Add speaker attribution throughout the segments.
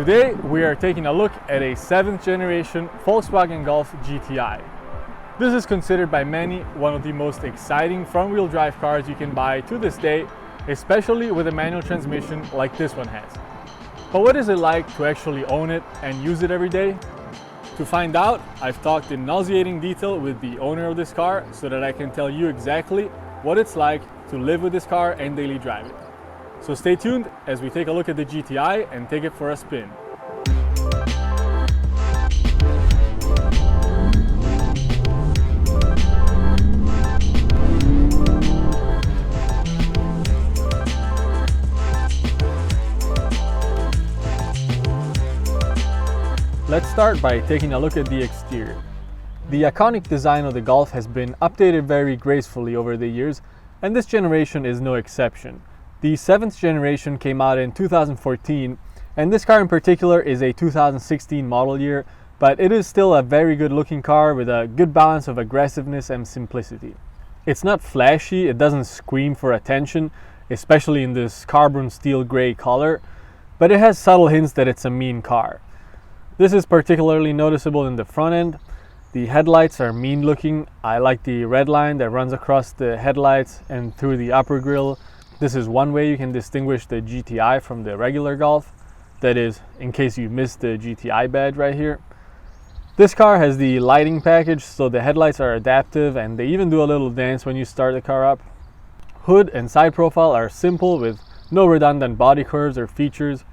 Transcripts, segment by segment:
Speaker 1: Today we are taking a look at a 7th generation Volkswagen Golf GTI. This is considered by many one of the most exciting front-wheel drive cars you can buy to this day, especially with a manual transmission like this one has. But what is it like to actually own it and use it every day? To find out, I've talked in nauseating detail with the owner of this car so that I can tell you exactly what it's like to live with this car and daily drive it. So stay tuned as we take a look at the GTI and take it for a spin. Let's start by taking a look at the exterior. The iconic design of the Golf has been updated very gracefully over the years, and this generation is no exception. The 7th generation came out in 2014, and this car in particular is a 2016 model year, but it is still a very good looking car with a good balance of aggressiveness and simplicity. It's not flashy, it doesn't scream for attention, especially in this carbon steel gray color, but it has subtle hints that it's a mean car. This is particularly noticeable in the front end. The headlights are mean looking. I like the red line that runs across the headlights and through the upper grille. This is one way you can distinguish the GTI from the regular Golf. That is, in case you missed the GTI badge right here. This car has the lighting package, so the headlights are adaptive and they even do a little dance when you start the car up. Hood and side profile are simple with no redundant body curves or features.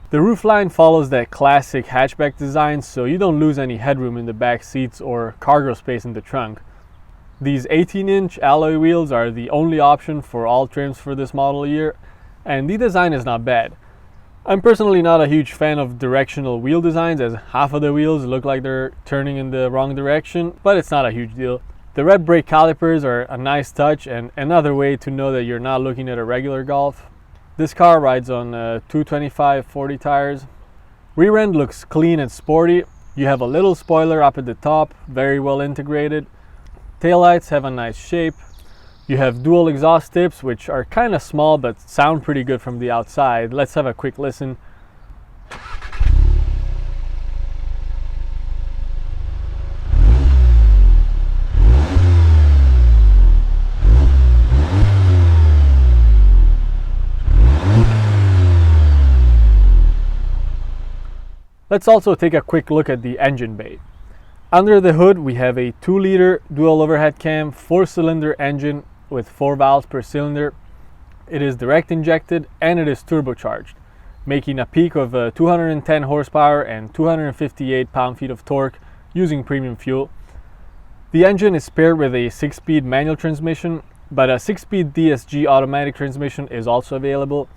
Speaker 1: The roofline follows that classic hatchback design, so you don't lose any headroom in the back seats or cargo space in the trunk. These 18-inch alloy wheels are the only option for all trims for this model year, and the design is not bad. I'm personally not a huge fan of directional wheel designs, as half of the wheels look like they're turning in the wrong direction, but it's not a huge deal. The red brake calipers are a nice touch and another way to know that you're not looking at a regular Golf. This car rides on 225/40 tires. Rear end looks clean and sporty. You have a little spoiler up at the top, very well integrated. Taillights have a nice shape. You have dual exhaust tips, which are kind of small but sound pretty good from the outside. Let's have a quick listen. Let's also take a quick look at the engine bay. Under the hood we have a 2-liter dual overhead cam 4-cylinder engine with 4 valves per cylinder. It is direct injected and it is turbocharged, making a peak of 210 horsepower and 258 pound-feet of torque using premium fuel. The engine is paired with a 6-speed manual transmission, but a 6-speed DSG automatic transmission is also available.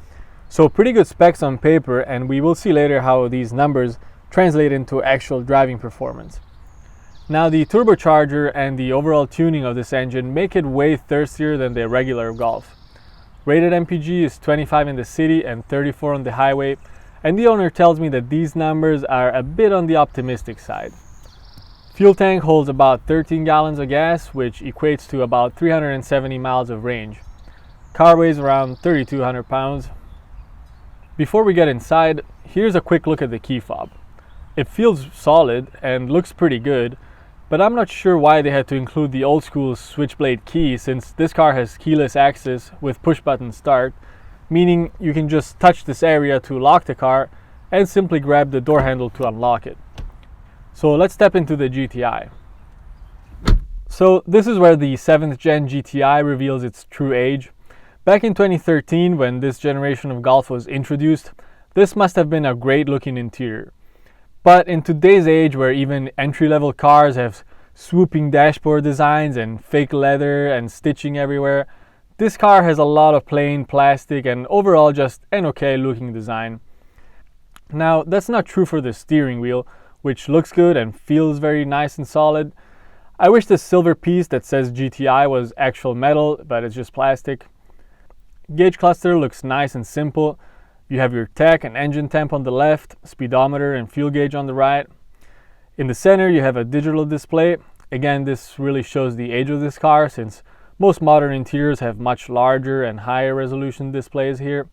Speaker 1: So pretty good specs on paper, and we will see later how these numbers translate into actual driving performance. Now the turbocharger and the overall tuning of this engine make it way thirstier than the regular Golf. Rated MPG is 25 in the city and 34 on the highway, and the owner tells me that these numbers are a bit on the optimistic side. Fuel tank holds about 13 gallons of gas, which equates to about 370 miles of range. Car weighs around 3,200 pounds. Before we get inside, here's a quick look at the key fob. It feels solid and looks pretty good, but I'm not sure why they had to include the old school switchblade key, since this car has keyless access with push button start, meaning you can just touch this area to lock the car and simply grab the door handle to unlock it. So let's step into the GTI. So this is where the 7th gen GTI reveals its true age. Back in 2013, when this generation of Golf was introduced, this must have been a great looking interior. But in today's age, where even entry-level cars have swooping dashboard designs and fake leather and stitching everywhere, this car has a lot of plain plastic and overall just an okay looking design. Now that's not true for the steering wheel, which looks good and feels very nice and solid. I wish this silver piece that says GTI was actual metal, but it's just plastic. Gauge cluster looks nice and simple. You have your tach and engine temp on the left, speedometer and fuel gauge on the right. In the center you have a digital display. Again, this really shows the age of this car, since most modern interiors have much larger and higher resolution displays here.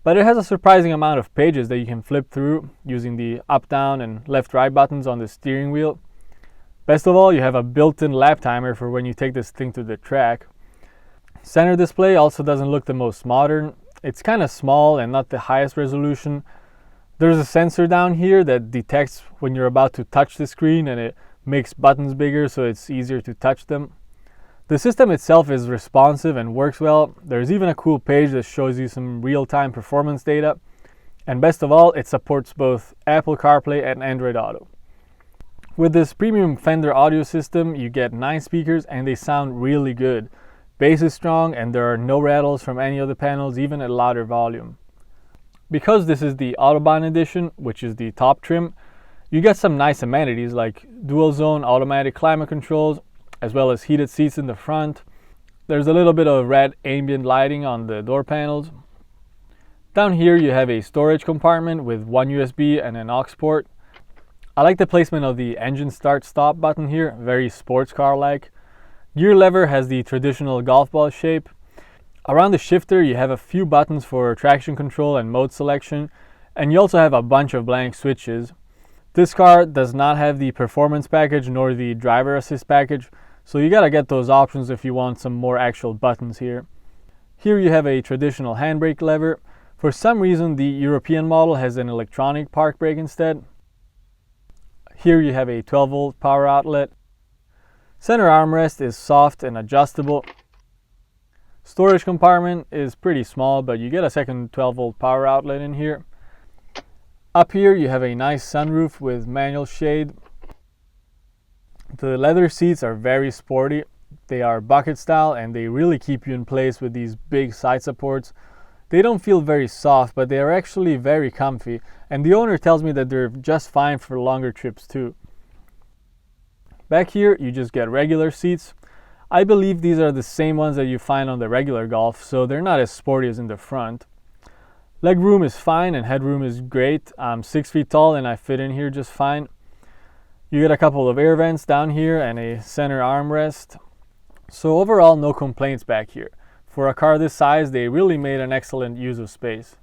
Speaker 1: but it has a surprising amount of pages that you can flip through using the up, down, and left, right buttons on the steering wheel. Best of all, you have a built-in lap timer for when you take this thing to the track. Center display also doesn't look the most modern. It's kind of small and not the highest resolution. There's a sensor down here that detects when you're about to touch the screen, and it makes buttons bigger so it's easier to touch them. The system itself is responsive and works well. There's even a cool page that shows you some real-time performance data. And best of all, it supports both Apple CarPlay and Android Auto. With this premium Fender audio system, you get 9 speakers and they sound really good. Bass is strong and there are no rattles from any of the panels, even at louder volume. Because this is the Autobahn edition, which is the top trim, you get some nice amenities like dual zone automatic climate controls, as well as heated seats in the front. There's a little bit of red ambient lighting on the door panels. Down here you have a storage compartment with one USB and an aux port. I like the placement of the engine start-stop button here, very sports car-like. Gear lever has the traditional golf ball shape. Around the shifter you have a few buttons for traction control and mode selection, and you also have a bunch of blank switches. This car does not have the performance package nor the driver assist package, so you gotta get those options if you want some more actual buttons here. Here you have a traditional handbrake lever. For some reason the European model has an electronic park brake instead. Here you have a 12-volt power outlet. Center armrest is soft and adjustable. Storage compartment is pretty small, but you get a second 12-volt power outlet in here. Up here you have a nice sunroof with manual shade. The leather seats are very sporty. They are bucket style and they really keep you in place with these big side supports. They don't feel very soft, but they are actually very comfy, and the owner tells me that they're just fine for longer trips too. Back here you just get regular seats. I believe these are the same ones that you find on the regular Golf, so they're not as sporty as in the front. Legroom is fine and headroom is great. I'm 6 feet tall and I fit in here just fine. You get a couple of air vents down here and a center armrest. So overall, no complaints back here. For a car this size, they really made an excellent use of space.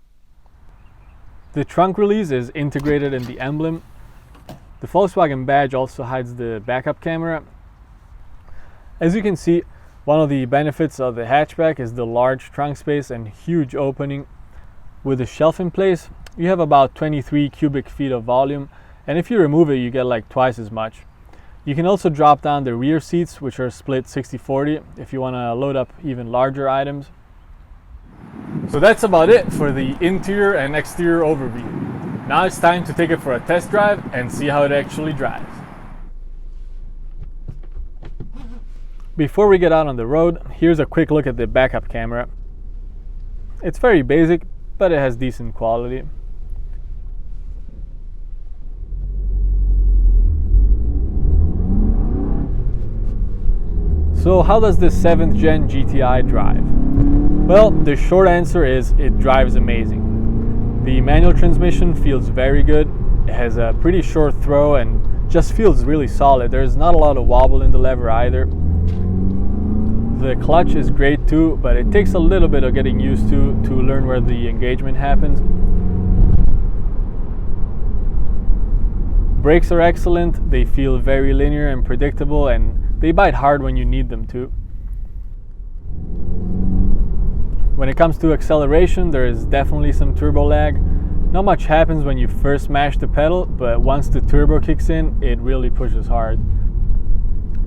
Speaker 1: The trunk release is integrated in the emblem. The Volkswagen badge also hides the backup camera. As you can see, one of the benefits of the hatchback is the large trunk space and huge opening. With the shelf in place, you have about 23 cubic feet of volume, and if you remove it, you get like twice as much. You can also drop down the rear seats, which are split 60-40 if you want to load up even larger items. So that's about it for the interior and exterior overview. Now it's time to take it for a test drive and see how it actually drives. Before we get out on the road, here's a quick look at the backup camera. It's very basic, but it has decent quality. So how does this 7th gen GTI drive? Well, the short answer is it drives amazing. The manual transmission feels very good. It has a pretty short throw and just feels really solid. There's not a lot of wobble in the lever either. The clutch is great too, but it takes a little bit of getting used to learn where the engagement happens. Brakes are excellent. They feel very linear and predictable, and they bite hard when you need them to. When it comes to acceleration, there is definitely some turbo lag. Not much happens when you first mash the pedal, but once the turbo kicks in, it really pushes hard.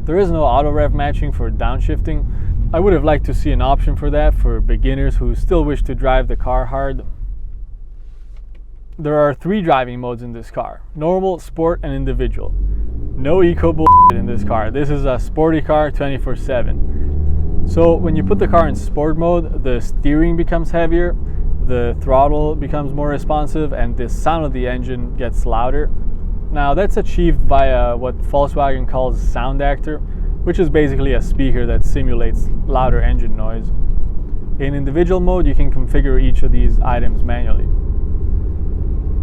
Speaker 1: There is no auto rev matching for downshifting. I would have liked to see an option for that for beginners who still wish to drive the car hard. There are 3 driving modes in this car: normal, sport, and individual. No eco bullshit in this car. This is a sporty car 24/7. So when you put the car in sport mode, the steering becomes heavier, the throttle becomes more responsive, and the sound of the engine gets louder. Now that's achieved via what Volkswagen calls sound actor, which is basically a speaker that simulates louder engine noise. In individual mode, you can configure each of these items manually.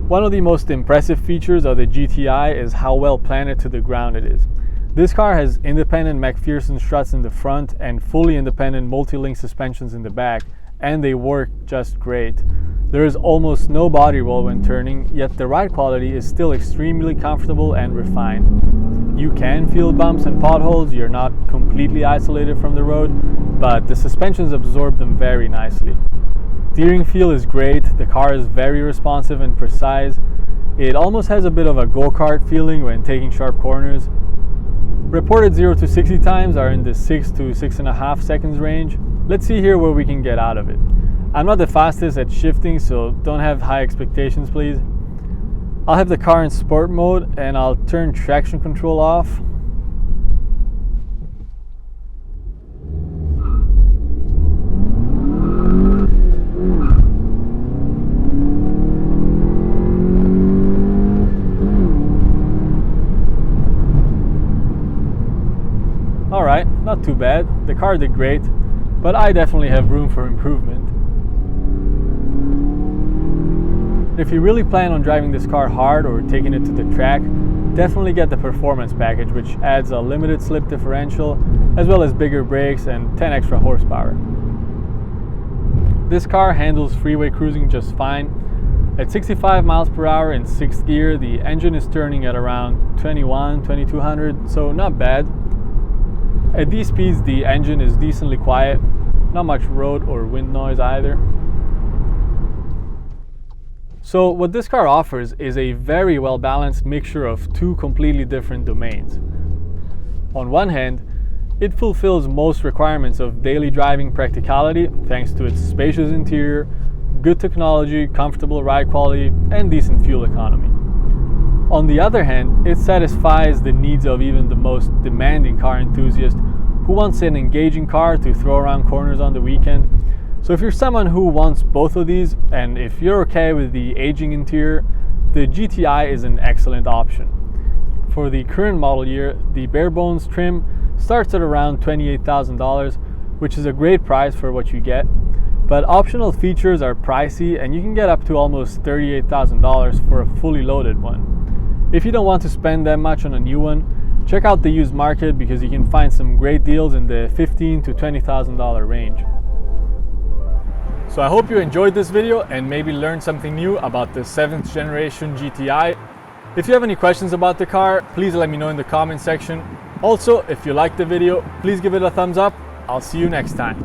Speaker 1: One of the most impressive features of the GTI is how well planted to the ground it is. This car has independent McPherson struts in the front and fully independent multi-link suspensions in the back, and they work just great. There is almost no body roll when turning, yet the ride quality is still extremely comfortable and refined. You can feel bumps and potholes, you're not completely isolated from the road, but the suspensions absorb them very nicely. Steering feel is great, the car is very responsive and precise. It almost has a bit of a go-kart feeling when taking sharp corners. Reported 0 to 60 times are in the 6 to 6.5 seconds range. Let's see here what we can get out of it. I'm not the fastest at shifting, so don't have high expectations please. I'll have the car in sport mode and I'll turn traction control off. Alright, not too bad. The car did great, but I definitely have room for improvement. If you really plan on driving this car hard or taking it to the track, definitely get the performance package, which adds a limited slip differential as well as bigger brakes and 10 extra horsepower. This car handles freeway cruising just fine. At 65 miles per hour in 6th gear, the engine is turning at around 2200, so not bad. At these speeds, the engine is decently quiet, not much road or wind noise either. So what this car offers is a very well balanced mixture of two completely different domains. On one hand, it fulfills most requirements of daily driving practicality thanks to its spacious interior, good technology, comfortable ride quality, and decent fuel economy. On the other hand, it satisfies the needs of even the most demanding car enthusiast who wants an engaging car to throw around corners on the weekend. So if you're someone who wants both of these, and if you're okay with the aging interior, the GTI is an excellent option. For the current model year, the bare bones trim starts at around $28,000, which is a great price for what you get, but optional features are pricey and you can get up to almost $38,000 for a fully loaded one. If you don't want to spend that much on a new one, check out the used market because you can find some great deals in the $15,000 to $20,000 range. So I hope you enjoyed this video and maybe learned something new about the 7th generation GTI. If you have any questions about the car, please let me know in the comment section. Also, if you liked the video, please give it a thumbs up. I'll see you next time.